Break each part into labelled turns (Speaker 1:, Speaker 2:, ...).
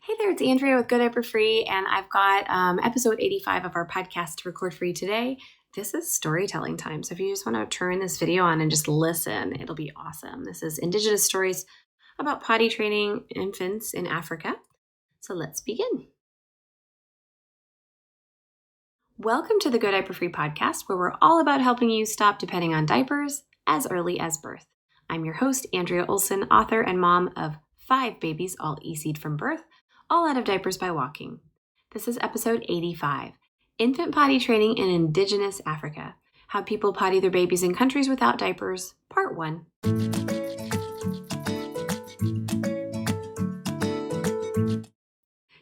Speaker 1: Hey there, it's Andrea with Go Diaper Free, and I've got episode 85 of our podcast to record for you today. This is storytelling time, so if you just want to turn this video on and just listen, it'll be awesome. This is Indigenous stories about potty training infants in Africa. So let's begin. Welcome to the Go Diaper Free podcast, where we're all about helping you stop depending on diapers as early as birth. I'm your host, Andrea Olson, author and mom of 5 babies, all EC'd from birth, all out of diapers by walking. This is episode 85, Infant Potty Training in Indigenous Africa, How People Potty Their Babies in Countries Without Diapers, Part 1.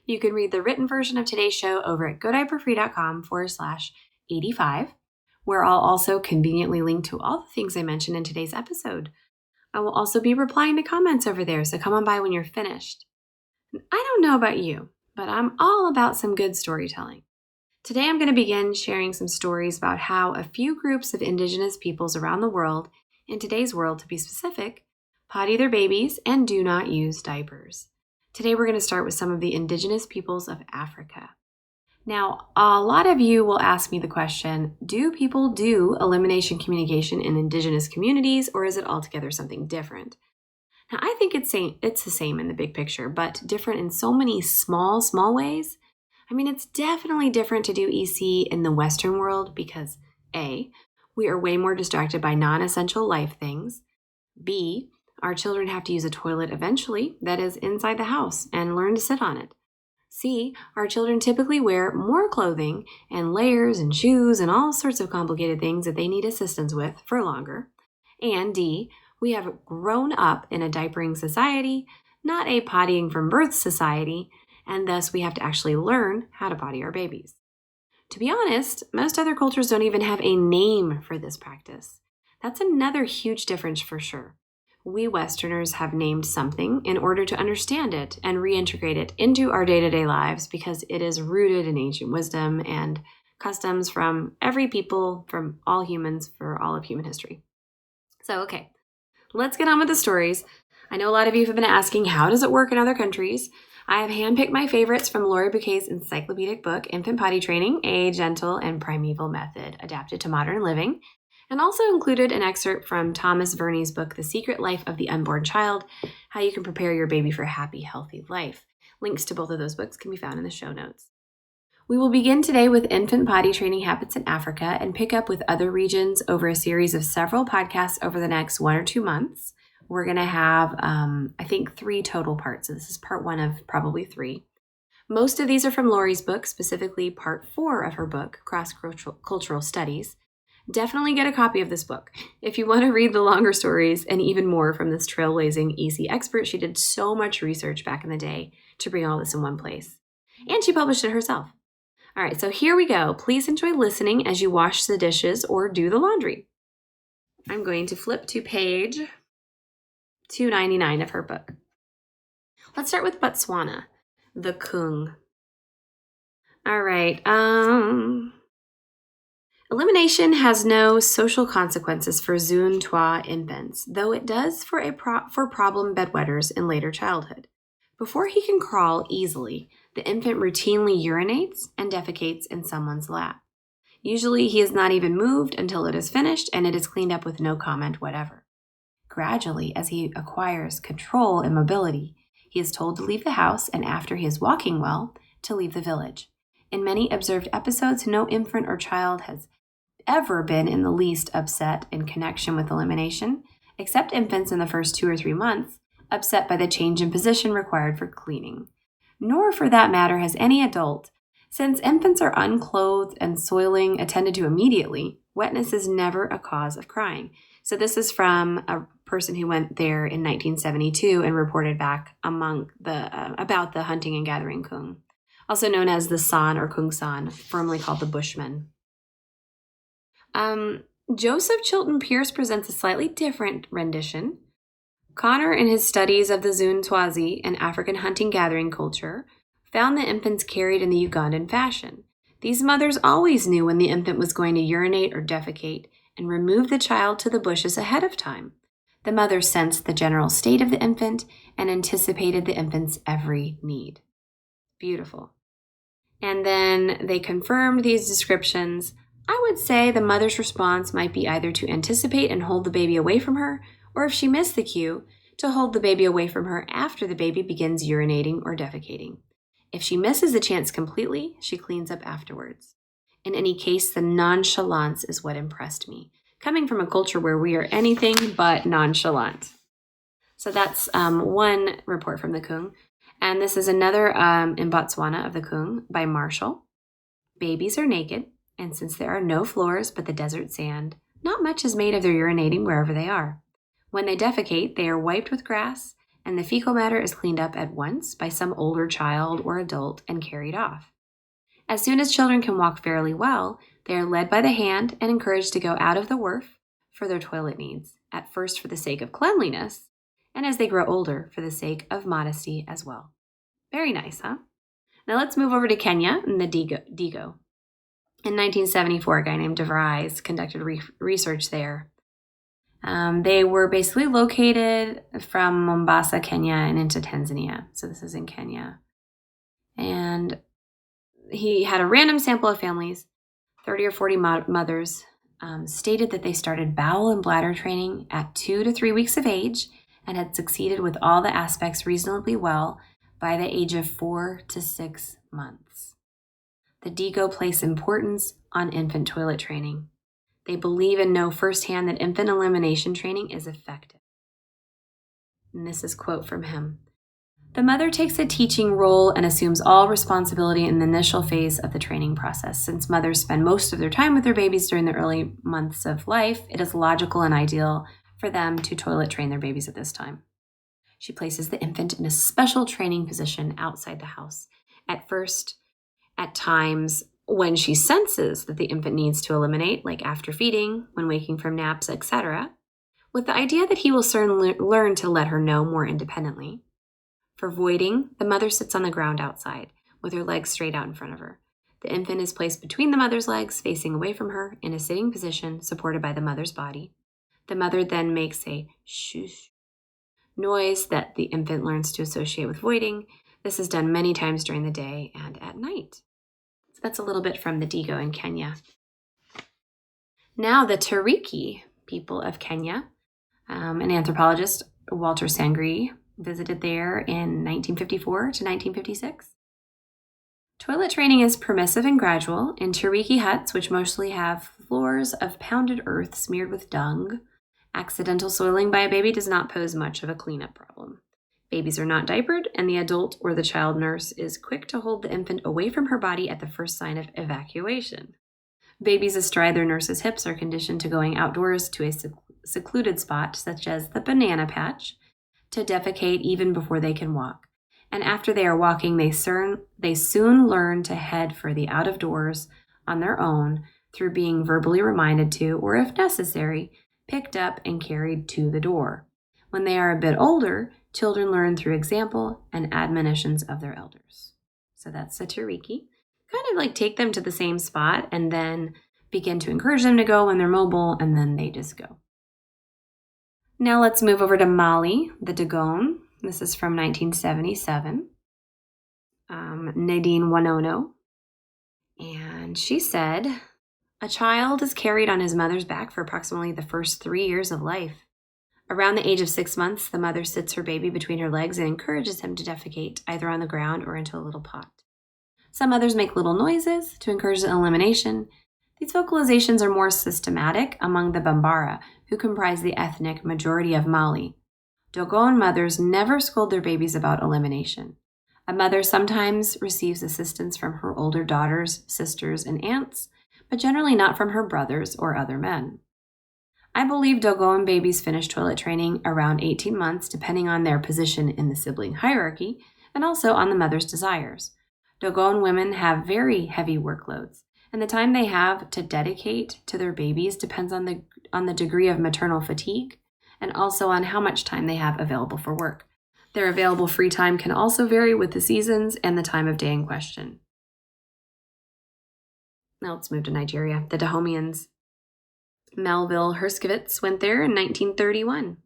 Speaker 1: You can read the written version of today's show over at godiaperfree.com/85, where I'll also conveniently link to all the things I mentioned in today's episode. I will also be replying to comments over there, so come on by when you're finished. I don't know about you, but I'm all about some good storytelling. Today I'm going to begin sharing some stories about how a few groups of Indigenous peoples around the world, in today's world to be specific, potty their babies and do not use diapers. Today we're going to start with some of the Indigenous peoples of Africa. Now, a lot of you will ask me the question, do people do elimination communication in Indigenous communities, or is it altogether something different? Now, I think it's the same in the big picture, but different in so many small ways. I mean, it's definitely different to do EC in the Western world because A, we are way more distracted by non-essential life things. B, our children have to use a toilet eventually, that is inside the house, and learn to sit on it. C, our children typically wear more clothing and layers and shoes and all sorts of complicated things that they need assistance with for longer. And D, we have grown up in a diapering society, not a pottying from birth society, and thus we have to actually learn how to potty our babies. To be honest, most other cultures don't even have a name for this practice. That's another huge difference for sure. We Westerners have named something in order to understand it and reintegrate it into our day-to-day lives because it is rooted in ancient wisdom and customs from every people, from all humans, for all of human history. So, okay. Let's get on with the stories. I know a lot of you have been asking, how does it work in other countries? I have handpicked my favorites from Laurie Bouquet's encyclopedic book, Infant Potty Training, A Gentle and Primeval Method, Adapted to Modern Living, and also included an excerpt from Thomas Verney's book, The Secret Life of the Unborn Child, How You Can Prepare Your Baby for a Happy, Healthy Life. Links to both of those books can be found in the show notes. We will begin today with infant potty training habits in Africa and pick up with other regions over a series of several podcasts over the next 1 or 2 months. We're going to have, I think, 3 total parts. So this is part 1 of probably 3. Most of these are from Laurie's book, specifically part 4 of her book, Cross-Cultural Studies. Definitely get a copy of this book. If you want to read the longer stories and even more from this trailblazing EC expert, she did so much research back in the day to bring all this in one place. And she published it herself. All right, so here we go. Please enjoy listening as you wash the dishes or do the laundry. I'm going to flip to page 299 of her book. Let's start with Botswana, the Kung. All right, elimination has no social consequences for Zun-Twa infants, though it does for problem bedwetters in later childhood. Before he can crawl easily, the infant routinely urinates and defecates in someone's lap. Usually he is not even moved until it is finished and it is cleaned up with no comment whatever. Gradually, as he acquires control and mobility, he is told to leave the house and after he is walking well, to leave the village. In many observed episodes, no infant or child has ever been in the least upset in connection with elimination, except infants in the first 2 or 3 months, upset by the change in position required for cleaning. Nor, for that matter, has any adult. Since infants are unclothed and soiling attended to immediately, wetness is never a cause of crying. So this is from a person who went there in 1972 and reported back about the hunting and gathering Kung, also known as the San or Kung San, formerly called the Bushmen. Joseph Chilton Pierce presents a slightly different rendition. Connor, in his studies of the Zun-Twazi and African hunting-gathering culture, found the infants carried in the Ugandan fashion. These mothers always knew when the infant was going to urinate or defecate and removed the child to the bushes ahead of time. The mother sensed the general state of the infant and anticipated the infant's every need. Beautiful. And then they confirmed these descriptions. I would say the mother's response might be either to anticipate and hold the baby away from her, or if she missed the cue, to hold the baby away from her after the baby begins urinating or defecating. If she misses the chance completely, she cleans up afterwards. In any case, the nonchalance is what impressed me, coming from a culture where we are anything but nonchalant. So that's one report from the Kung. And this is another in Botswana of the Kung by Marshall. Babies are naked, and since there are no floors but the desert sand, not much is made of their urinating wherever they are. When they defecate, they are wiped with grass, and the fecal matter is cleaned up at once by some older child or adult and carried off. As soon as children can walk fairly well, they are led by the hand and encouraged to go out of the wharf for their toilet needs, at first for the sake of cleanliness, and as they grow older, for the sake of modesty as well. Very nice, huh? Now let's move over to Kenya and the Digo. In 1974, a guy named DeVries conducted research there. They were basically located from Mombasa, Kenya, and into Tanzania. So this is in Kenya. And he had a random sample of families, 30 or 40 mothers, stated that they started bowel and bladder training at 2 to 3 weeks of age and had succeeded with all the aspects reasonably well by the age of 4 to 6 months. The Digo place importance on infant toilet training. They believe and know firsthand that infant elimination training is effective. And this is a quote from him. The mother takes a teaching role and assumes all responsibility in the initial phase of the training process. Since mothers spend most of their time with their babies during the early months of life, it is logical and ideal for them to toilet train their babies at this time. She places the infant in a special training position outside the house. At first, at times when she senses that the infant needs to eliminate, like after feeding, when waking from naps, etc., with the idea that he will soon learn to let her know more independently. For voiding, the mother sits on the ground outside, with her legs straight out in front of her. The infant is placed between the mother's legs, facing away from her, in a sitting position, supported by the mother's body. The mother then makes a shoosh noise that the infant learns to associate with voiding. This is done many times during the day and at night. So that's a little bit from the Digo in Kenya. Now the Tariki people of Kenya, an anthropologist, Walter Sangri, visited there in 1954 to 1956. Toilet training is permissive and gradual in Tariki huts, which mostly have floors of pounded earth smeared with dung. Accidental soiling by a baby does not pose much of a cleanup problem. Babies are not diapered, and the adult or the child nurse is quick to hold the infant away from her body at the first sign of evacuation. Babies astride their nurse's hips are conditioned to going outdoors to a secluded spot, such as the banana patch, to defecate even before they can walk. And after they are walking, they soon learn to head for the out of doors on their own through being verbally reminded to, or if necessary, picked up and carried to the door. When they are a bit older, children learn through example and admonitions of their elders. So that's the Tariki. Kind of like take them to the same spot and then begin to encourage them to go when they're mobile, and then they just go. Now let's move over to Mali, the Dogon. This is from 1977. Nadine Wanono. And she said, a child is carried on his mother's back for approximately the first 3 years of life. Around the age of 6 months, the mother sits her baby between her legs and encourages him to defecate either on the ground or into a little pot. Some mothers make little noises to encourage the elimination. These vocalizations are more systematic among the Bambara, who comprise the ethnic majority of Mali. Dogon mothers never scold their babies about elimination. A mother sometimes receives assistance from her older daughters, sisters, and aunts, but generally not from her brothers or other men. I believe Dogon babies finish toilet training around 18 months, depending on their position in the sibling hierarchy, and also on the mother's desires. Dogon women have very heavy workloads, and the time they have to dedicate to their babies depends on the degree of maternal fatigue and also on how much time they have available for work. Their available free time can also vary with the seasons and the time of day in question. Now let's move to Nigeria. The Dahomians. Melville Herskovitz went there in 1931.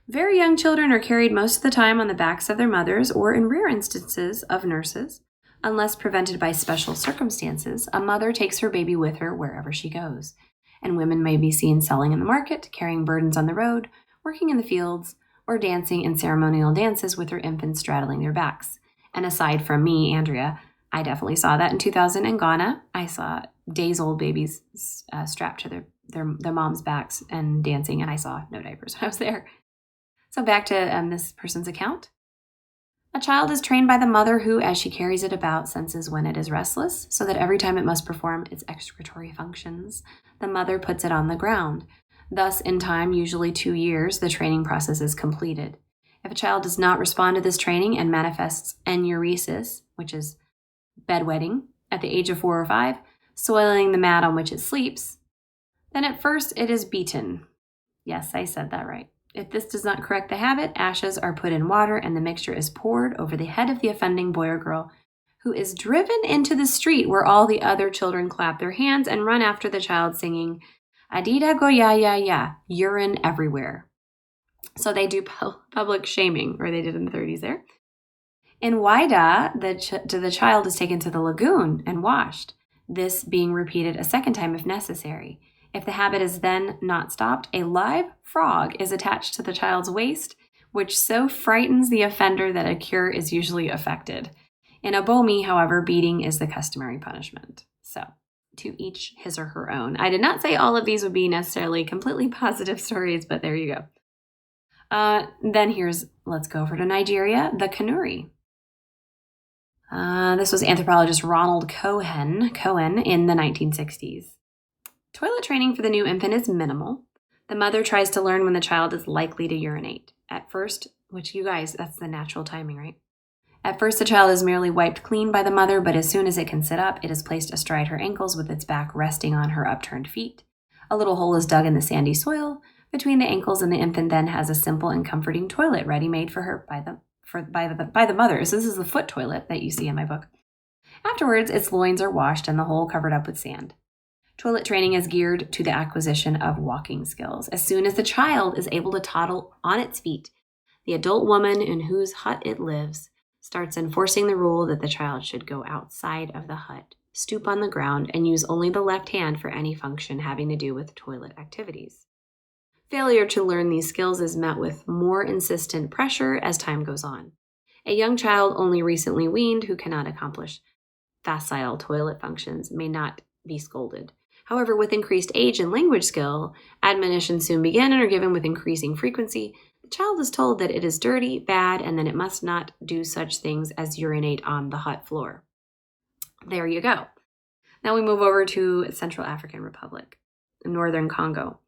Speaker 1: Very young children are carried most of the time on the backs of their mothers or, in rare instances, of nurses. Unless prevented by special circumstances, a mother takes her baby with her wherever she goes. And women may be seen selling in the market, carrying burdens on the road, working in the fields, or dancing in ceremonial dances with their infants straddling their backs. And aside from me, Andrea, I definitely saw that in 2000 in Ghana. I saw days-old babies strapped to their moms' backs and dancing, and I saw no diapers when I was there. So back to this person's account. A child is trained by the mother who, as she carries it about, senses when it is restless, so that every time it must perform its excretory functions, the mother puts it on the ground. Thus, in time, usually 2 years, the training process is completed. If a child does not respond to this training and manifests enuresis, which is bedwetting, at the age of 4 or 5, soiling the mat on which it sleeps, then at first it is beaten. Yes, I said that right. If this does not correct the habit, ashes are put in water and the mixture is poured over the head of the offending boy or girl, who is driven into the street where all the other children clap their hands and run after the child singing, Adida go ya ya ya, urine everywhere. So they do public shaming, or they did in the 30s there. In Waida, the child is taken to the lagoon and washed, this being repeated a second time if necessary. If the habit is then not stopped, a live frog is attached to the child's waist, which so frightens the offender that a cure is usually effected. In Abomi, however, beating is the customary punishment. So, to each his or her own. I did not say all of these would be necessarily completely positive stories, but there you go. Let's go over to Nigeria, the Kanuri. This was anthropologist Ronald Cohen in the 1960s. Toilet training for the new infant is minimal. The mother tries to learn when the child is likely to urinate. At first, which you guys, that's the natural timing, right? At first, the child is merely wiped clean by the mother, but as soon as it can sit up, it is placed astride her ankles with its back resting on her upturned feet. A little hole is dug in the sandy soil between the ankles, and the infant then has a simple and comforting toilet ready-made for her by the mother. So this is the foot toilet that you see in my book. Afterwards, its loins are washed and the hole covered up with sand. Toilet training is geared to the acquisition of walking skills. As soon as the child is able to toddle on its feet, the adult woman in whose hut it lives starts enforcing the rule that the child should go outside of the hut, stoop on the ground, and use only the left hand for any function having to do with toilet activities. Failure to learn these skills is met with more insistent pressure as time goes on. A young child only recently weaned who cannot accomplish facile toilet functions may not be scolded. However, with increased age and language skill, admonitions soon begin and are given with increasing frequency. The child is told that it is dirty, bad, and that it must not do such things as urinate on the hut floor. There you go. Now we move over to Central African Republic, Northern Congo.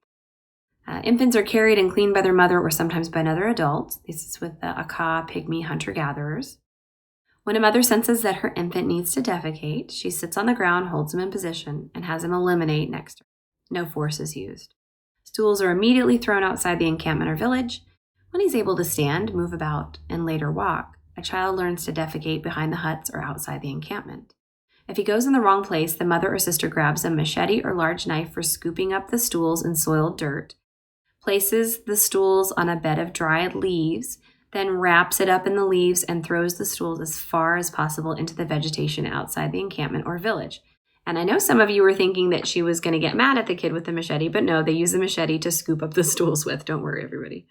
Speaker 1: Infants are carried and cleaned by their mother or sometimes by another adult. This is with the Aka pygmy hunter-gatherers. When a mother senses that her infant needs to defecate, she sits on the ground, holds him in position, and has him eliminate next to her. No force is used. Stools are immediately thrown outside the encampment or village. When he's able to stand, move about, and later walk, a child learns to defecate behind the huts or outside the encampment. If he goes in the wrong place, the mother or sister grabs a machete or large knife for scooping up the stools in soiled dirt, places the stools on a bed of dried leaves, then wraps it up in the leaves and throws the stools as far as possible into the vegetation outside the encampment or village. And I know some of you were thinking that she was going to get mad at the kid with the machete, but no, they use the machete to scoop up the stools with. Don't worry, everybody.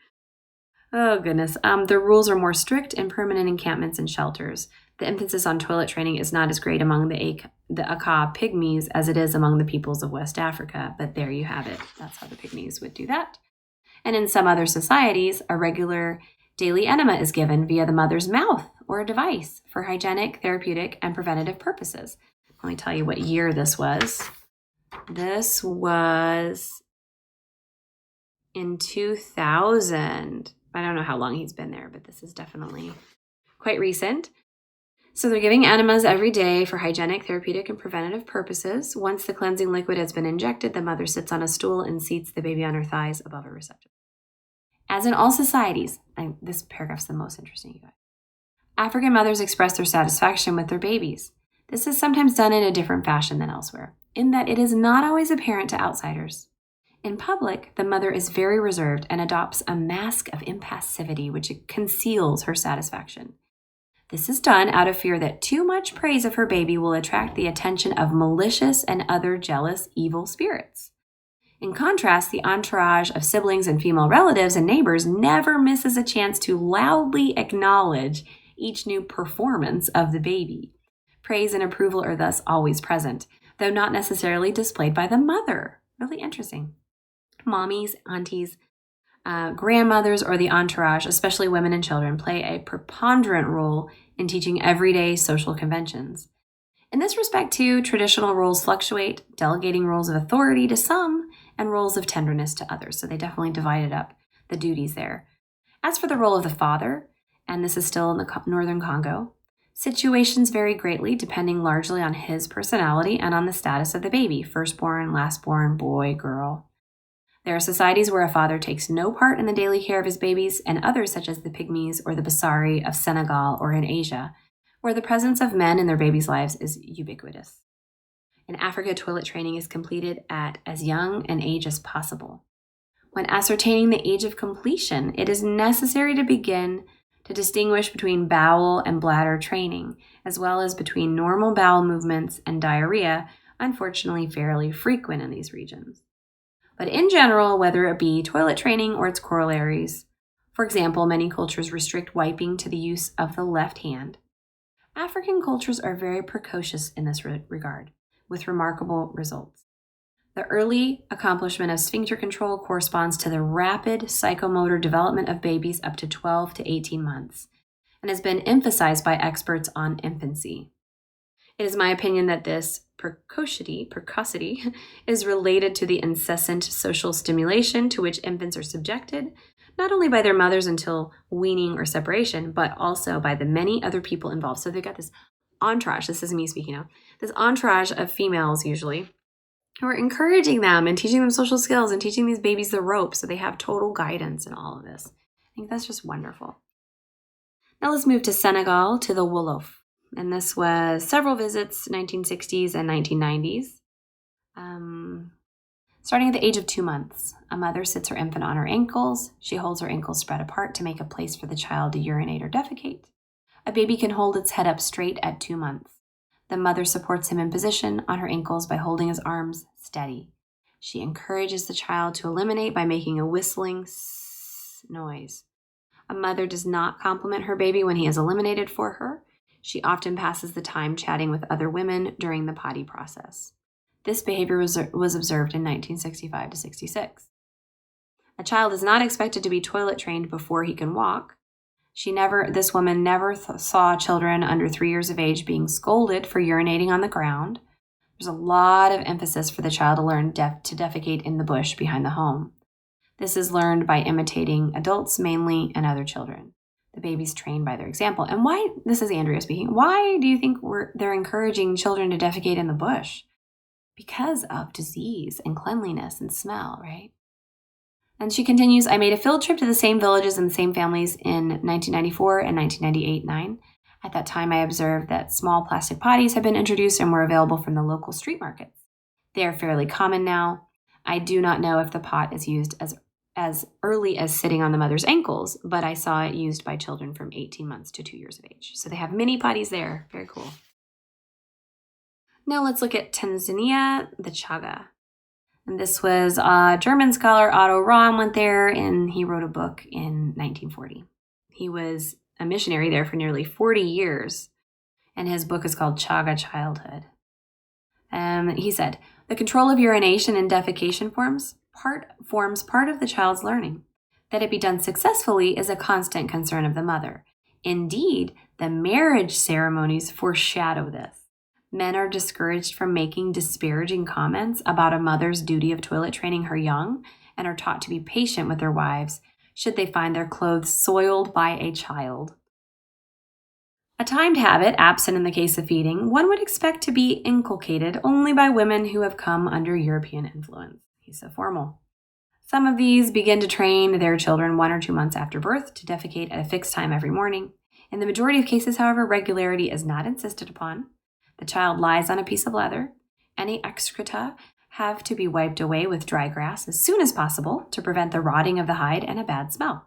Speaker 1: Oh, goodness. The rules are more strict in permanent encampments and shelters. The emphasis on toilet training is not as great among the Aka pygmies as it is among the peoples of West Africa, but there you have it. That's how the pygmies would do that. And in some other societies, a regular daily enema is given via the mother's mouth or a device for hygienic, therapeutic, and preventative purposes. Let me tell you what year this was. This was in 2000. I don't know how long he's been there, but this is definitely quite recent. So they're giving enemas every day for hygienic, therapeutic, and preventative purposes. Once the cleansing liquid has been injected, the mother sits on a stool and seats the baby on her thighs above a receptacle. As in all societies, this paragraph's the most interesting, you guys. African mothers express their satisfaction with their babies. This is sometimes done in a different fashion than elsewhere, in that it is not always apparent to outsiders. In public, the mother is very reserved and adopts a mask of impassivity which conceals her satisfaction. This is done out of fear that too much praise of her baby will attract the attention of malicious and other jealous evil spirits. In contrast, the entourage of siblings and female relatives and neighbors never misses a chance to loudly acknowledge each new performance of the baby. Praise and approval are thus always present, though not necessarily displayed by the mother. Really interesting. Mommies, aunties, grandmothers, or the entourage, especially women and children, play a preponderant role in teaching everyday social conventions. In this respect, too, traditional roles fluctuate, delegating roles of authority to some and roles of tenderness to others. So they definitely divided up the duties there. As for the role of the father, and this is still in the Northern Congo, situations vary greatly depending largely on his personality and on the status of the baby, firstborn, lastborn, boy, girl. There are societies where a father takes no part in the daily care of his babies, and others, such as the Pygmies or the Basari of Senegal or in Asia, where the presence of men in their babies' lives is ubiquitous. In Africa, toilet training is completed at as young an age as possible. When ascertaining the age of completion, it is necessary to begin to distinguish between bowel and bladder training, as well as between normal bowel movements and diarrhea, unfortunately fairly frequent in these regions. But in general, whether it be toilet training or its corollaries, for example, many cultures restrict wiping to the use of the left hand. African cultures are very precocious in this regard, with remarkable results. The early accomplishment of sphincter control corresponds to the rapid psychomotor development of babies up to 12 to 18 months, and has been emphasized by experts on infancy. It is my opinion that this precocity is related to the incessant social stimulation to which infants are subjected, not only by their mothers until weaning or separation, but also by the many other people involved. So they've got this entourage, this is me speaking now, this entourage of females usually, who are encouraging them and teaching them social skills and teaching these babies the ropes so they have total guidance in all of this. I think that's just wonderful. Now let's move to Senegal, to the Wolof. And this was several visits, 1960s and 1990s. Starting at the age of 2 months, a mother sits her infant on her ankles. She holds her ankles spread apart to make a place for the child to urinate or defecate. A baby can hold its head up straight at 2 months. The mother supports him in position on her ankles by holding his arms steady. She encourages the child to eliminate by making a whistling noise. A mother does not compliment her baby when he is eliminated for her. She often passes the time chatting with other women during the potty process. This behavior was observed in 1965 to 66. A child is not expected to be toilet trained before he can walk. This woman never saw children under 3 years of age being scolded for urinating on the ground. There's a lot of emphasis for the child to learn to defecate in the bush behind the home. This is learned by imitating adults mainly and other children. The baby's trained by their example. And why, this is Andrea speaking, why do you think they're encouraging children to defecate in the bush? Because of disease and cleanliness and smell, right? And she continues, I made a field trip to the same villages and the same families in 1994 and 1998-9. At that time, I observed that small plastic potties had been introduced and were available from the local street markets. They are fairly common now. I do not know if the pot is used as early as sitting on the mother's ankles, but I saw it used by children from 18 months to 2 years of age. So they have mini potties there. Very cool. Now let's look at Tanzania, the Chaga. And this was German scholar Otto Rahn went there, and he wrote a book in 1940. He was a missionary there for nearly 40 years, and his book is called Chaga Childhood. He said, the control of urination and defecation forms part of the child's learning. That it be done successfully is a constant concern of the mother. Indeed, the marriage ceremonies foreshadow this. Men are discouraged from making disparaging comments about a mother's duty of toilet training her young and are taught to be patient with their wives should they find their clothes soiled by a child. A timed habit, absent in the case of feeding, one would expect to be inculcated only by women who have come under European influence. He's so formal. Some of these begin to train their children 1 or 2 months after birth to defecate at a fixed time every morning. In the majority of cases, however, regularity is not insisted upon. The child lies on a piece of leather. Any excreta have to be wiped away with dry grass as soon as possible to prevent the rotting of the hide and a bad smell.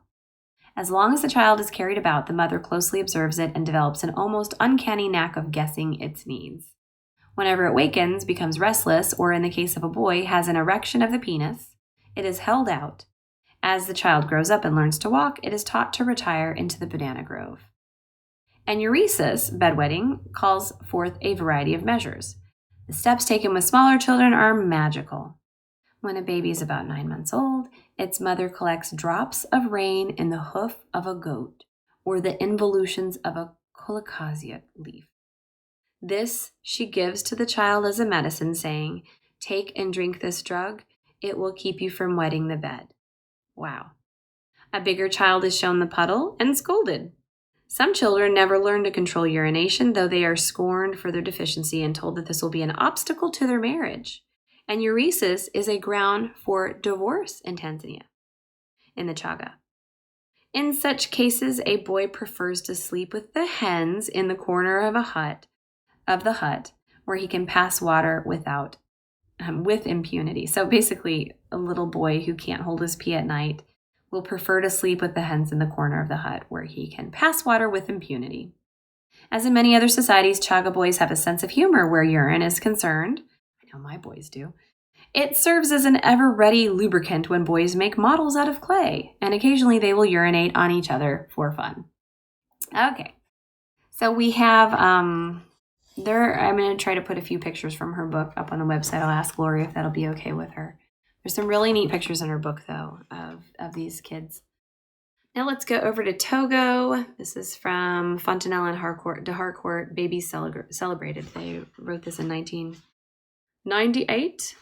Speaker 1: As long as the child is carried about, the mother closely observes it and develops an almost uncanny knack of guessing its needs. Whenever it wakens, becomes restless, or in the case of a boy, has an erection of the penis, it is held out. As the child grows up and learns to walk, it is taught to retire into the banana grove. Enuresis, bedwetting, calls forth a variety of measures. The steps taken with smaller children are magical. When a baby is about 9 months old, its mother collects drops of rain in the hoof of a goat or the involutions of a colocasia leaf. This she gives to the child as a medicine, saying, "Take and drink this drug. It will keep you from wetting the bed." Wow. A bigger child is shown the puddle and scolded. Some children never learn to control urination, though they are scorned for their deficiency and told that this will be an obstacle to their marriage. Enuresis is a ground for divorce in Tanzania, in the Chaga. In such cases, a boy prefers to sleep with the hens in the corner of the hut, where he can pass water with impunity. So basically, a little boy who can't hold his pee at night will prefer to sleep with the hens in the corner of the hut, where he can pass water with impunity. As in many other societies, Chaga boys have a sense of humor where urine is concerned. I know my boys do. It serves as an ever-ready lubricant when boys make models out of clay, and occasionally they will urinate on each other for fun. Okay, so we have, I'm going to try to put a few pictures from her book up on the website. I'll ask Lori if that'll be okay with her. There's some really neat pictures in her book, though, of these kids. Now let's go over to Togo. This is from Fontenelle and de Harcourt, Babies Celebrated. They wrote this in 1998.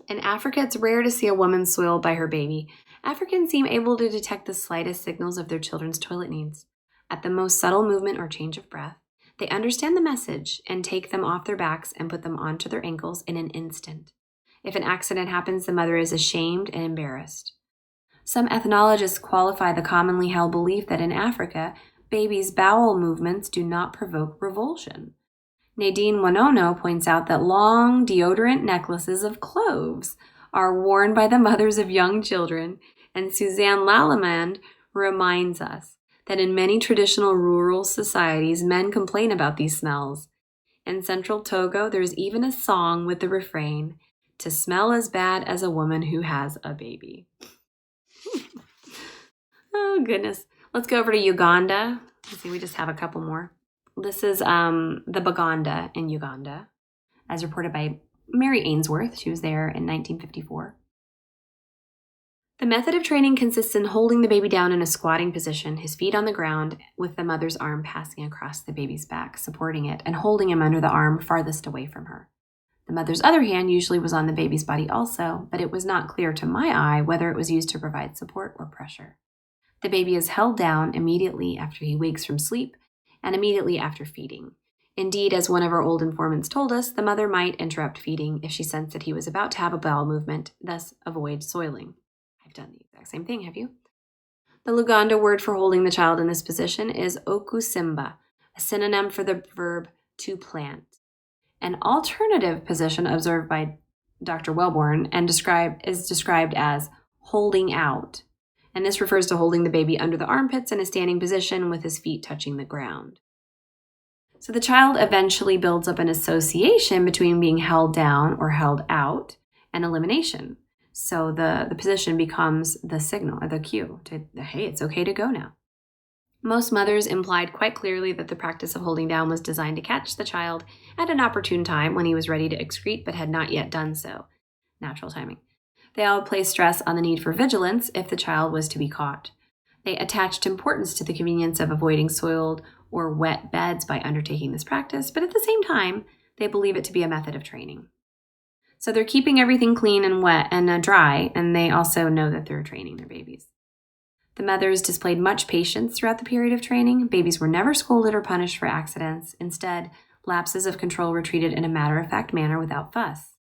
Speaker 1: In Africa, it's rare to see a woman soiled by her baby. Africans seem able to detect the slightest signals of their children's toilet needs. At the most subtle movement or change of breath, they understand the message and take them off their backs and put them onto their ankles in an instant. If an accident happens, the mother is ashamed and embarrassed. Some ethnologists qualify the commonly held belief that in Africa, babies' bowel movements do not provoke revulsion. Nadine Wanono points out that long deodorant necklaces of cloves are worn by the mothers of young children, and Suzanne Lallemande reminds us that in many traditional rural societies, men complain about these smells. In central Togo, there's even a song with the refrain, "To smell as bad as a woman who has a baby." Oh, goodness. Let's go over to Uganda. Let's see, we just have a couple more. This is the Buganda in Uganda, as reported by Mary Ainsworth. She was there in 1954. The method of training consists in holding the baby down in a squatting position, his feet on the ground, with the mother's arm passing across the baby's back, supporting it, and holding him under the arm farthest away from her. The mother's other hand usually was on the baby's body also, but it was not clear to my eye whether it was used to provide support or pressure. The baby is held down immediately after he wakes from sleep and immediately after feeding. Indeed, as one of our old informants told us, the mother might interrupt feeding if she sensed that he was about to have a bowel movement, thus avoid soiling. I've done the exact same thing, have you? The Luganda word for holding the child in this position is okusimba, a synonym for the verb to plant. An alternative position observed by Dr. Wellborn and is described as holding out, and this refers to holding the baby under the armpits in a standing position with his feet touching the ground. So the child eventually builds up an association between being held down or held out and elimination. So the position becomes the signal or the cue to, hey, it's okay to go now. Most mothers implied quite clearly that the practice of holding down was designed to catch the child at an opportune time when he was ready to excrete but had not yet done so. Natural timing. They all placed stress on the need for vigilance if the child was to be caught. They attached importance to the convenience of avoiding soiled or wet beds by undertaking this practice, but at the same time, they believe it to be a method of training. So they're keeping everything clean and wet and dry, and they also know that they're training their babies. The mothers displayed much patience throughout the period of training. Babies were never scolded or punished for accidents. Instead, lapses of control were treated in a matter-of-fact manner without fuss.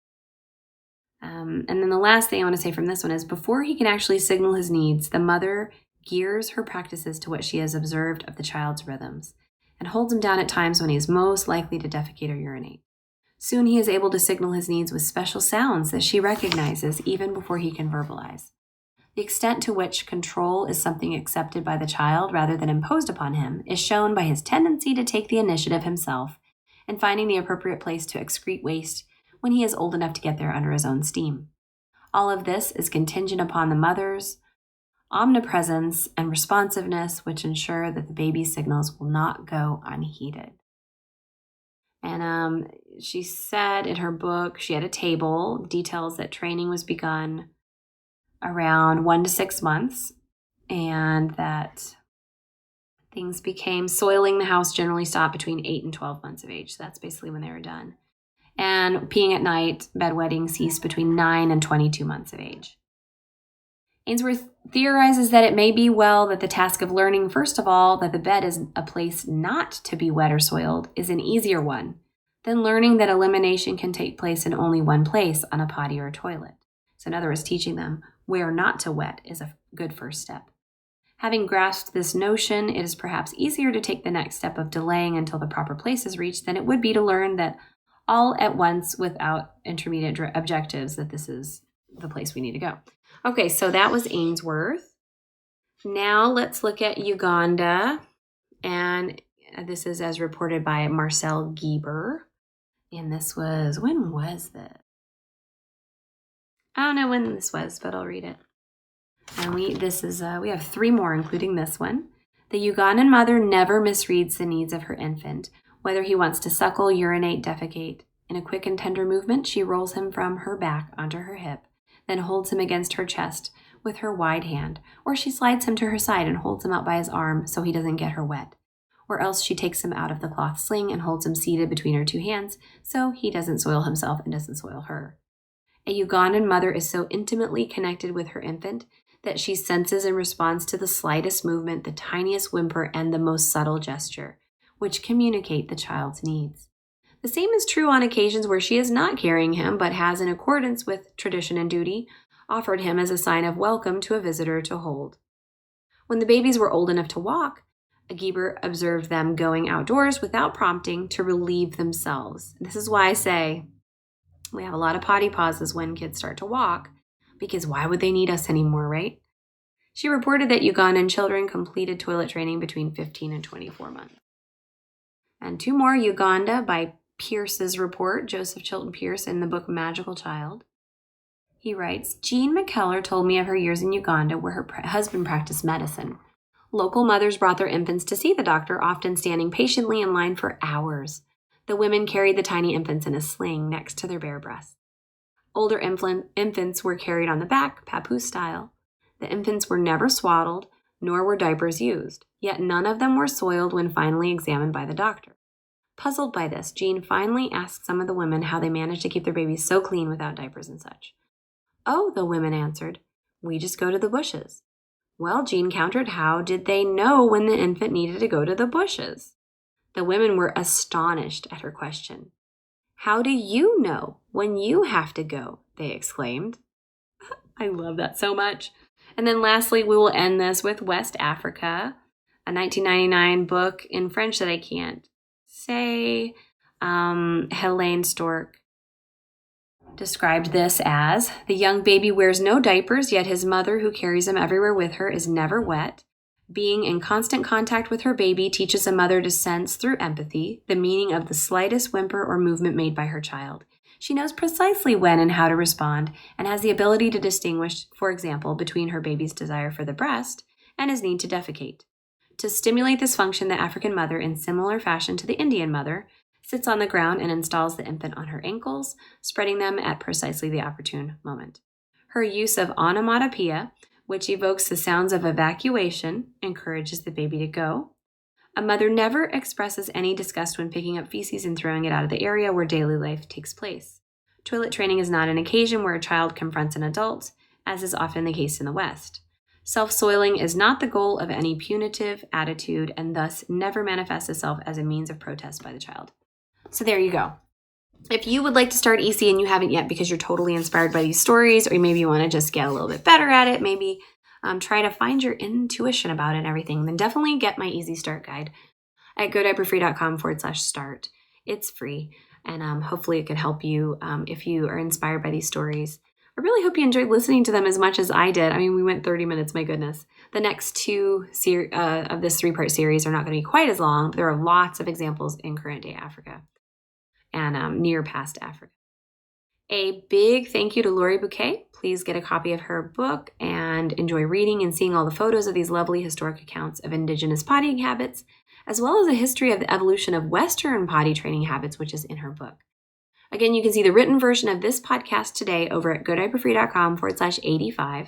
Speaker 1: And then the last thing I want to say from this one is before he can actually signal his needs, the mother gears her practices to what she has observed of the child's rhythms and holds him down at times when he is most likely to defecate or urinate. Soon he is able to signal his needs with special sounds that she recognizes even before he can verbalize. The extent to which control is something accepted by the child rather than imposed upon him is shown by his tendency to take the initiative himself and finding the appropriate place to excrete waste when he is old enough to get there under his own steam. All of this is contingent upon the mother's omnipresence and responsiveness, which ensure that the baby's signals will not go unheeded. And she said in her book, she had a table, details that training was begun around 1 to 6 months, and that things became soiling the house generally stopped between 8 and 12 months of age. So that's basically when they were done. And peeing at night, bedwetting ceased between 9 and 22 months of age. Ainsworth theorizes that it may be well that the task of learning, first of all, that the bed is a place not to be wet or soiled is an easier one than learning that elimination can take place in only one place, on a potty or a toilet. So in other words, teaching them where not to wet is a good first step. Having grasped this notion, it is perhaps easier to take the next step of delaying until the proper place is reached than it would be to learn that all at once without intermediate objectives, that this is the place we need to go. Okay, so that was Ainsworth. Now let's look at Uganda, and this is as reported by Marcel Gieber. And this was, when was this? I don't know when this was, but I'll read it. And we have 3 more, including this one. The Ugandan mother never misreads the needs of her infant, whether he wants to suckle, urinate, defecate. In a quick and tender movement, she rolls him from her back onto her hip, then holds him against her chest with her wide hand, or she slides him to her side and holds him out by his arm so he doesn't get her wet. Or else she takes him out of the cloth sling and holds him seated between her 2 hands so he doesn't soil himself and doesn't soil her. A Ugandan mother is so intimately connected with her infant that she senses and responds to the slightest movement, the tiniest whimper, and the most subtle gesture, which communicate the child's needs. The same is true on occasions where she is not carrying him, but has, in accordance with tradition and duty, offered him as a sign of welcome to a visitor to hold. When the babies were old enough to walk, Gieber observed them going outdoors without prompting to relieve themselves. This is why I say we have a lot of potty pauses when kids start to walk, because why would they need us anymore, right? She reported that Ugandan children completed toilet training between 15 and 24 months. And 2 more, Uganda by Pierce's report, Joseph Chilton Pierce, in the book Magical Child. He writes, Jean McKellar told me of her years in Uganda where her husband practiced medicine. Local mothers brought their infants to see the doctor, often standing patiently in line for hours. The women carried the tiny infants in a sling next to their bare breasts. Older infants were carried on the back, papoose style. The infants were never swaddled, nor were diapers used, yet none of them were soiled when finally examined by the doctor. Puzzled by this, Jean finally asked some of the women how they managed to keep their babies so clean without diapers and such. Oh, the women answered, we just go to the bushes. Well, Jean countered, how did they know when the infant needed to go to the bushes? The women were astonished at her question. How do you know when you have to go? They exclaimed. I love that so much. And then lastly, we will end this with West Africa, a 1999 book in French that I can't say. Helene Stork described this as, the young baby wears no diapers, yet his mother, who carries him everywhere with her, is never wet. Being in constant contact with her baby teaches a mother to sense, through empathy, the meaning of the slightest whimper or movement made by her child. She knows precisely when and how to respond, and has the ability to distinguish, for example, between her baby's desire for the breast and his need to defecate. To stimulate this function, the African mother, in similar fashion to the Indian mother, sits on the ground and installs the infant on her ankles, spreading them at precisely the opportune moment. Her use of onomatopoeia, which evokes the sounds of evacuation, encourages the baby to go. A mother never expresses any disgust when picking up feces and throwing it out of the area where daily life takes place. Toilet training is not an occasion where a child confronts an adult, as is often the case in the West. Self-soiling is not the goal of any punitive attitude and thus never manifests itself as a means of protest by the child. So there you go. If you would like to start EC and you haven't yet because you're totally inspired by these stories, or maybe you want to just get a little bit better at it, maybe try to find your intuition about it and everything, then definitely get my Easy Start Guide at godiaperfree.com/start. It's free. And hopefully it could help you if you are inspired by these stories. I really hope you enjoyed listening to them as much as I did. I mean, we went 30 minutes, my goodness. The next two of this 3-part series are not going to be quite as long, but there are lots of examples in current day Africa and near past Africa. A big thank you to Lori Bouquet. Please get a copy of her book and enjoy reading and seeing all the photos of these lovely historic accounts of Indigenous pottying habits, as well as a history of the evolution of Western potty training habits, which is in her book. Again, you can see the written version of this podcast today over at godiaperfree.com/85.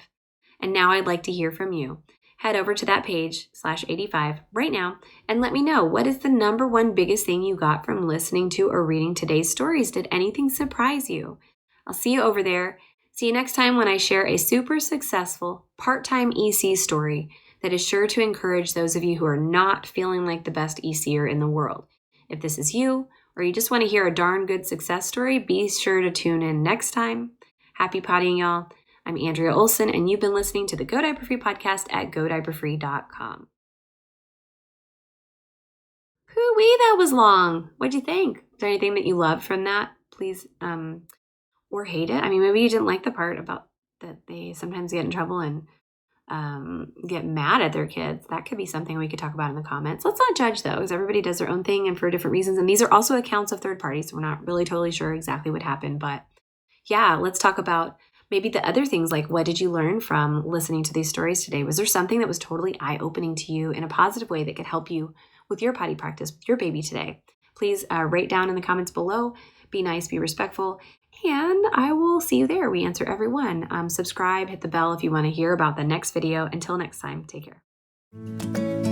Speaker 1: And now I'd like to hear from you. Head over to that page /85 right now and let me know, what is the number one biggest thing you got from listening to or reading today's stories? Did anything surprise you? I'll see you over there. See you next time when I share a super successful part-time EC story that is sure to encourage those of you who are not feeling like the best ECer in the world. If this is you, or you just want to hear a darn good success story, be sure to tune in next time. Happy pottying, y'all. I'm Andrea Olson, and you've been listening to the Go Diaper Free podcast at godiaperfree.com. Hoo-wee, that was long. What'd you think? Is there anything that you loved from that? Please, or hate it? I mean, maybe you didn't like the part about that they sometimes get in trouble and get mad at their kids. That could be something we could talk about in the comments. Let's not judge though, because everybody does their own thing and for different reasons. And these are also accounts of third parties. So we're not really totally sure exactly what happened. But yeah, let's talk about maybe the other things, like what did you learn from listening to these stories today? Was there something that was totally eye-opening to you in a positive way that could help you with your potty practice with your baby today? Please write down in the comments below. Be nice, be respectful, and I will see you there. We answer everyone. Subscribe, hit the bell if you want to hear about the next video. Until next time, take care.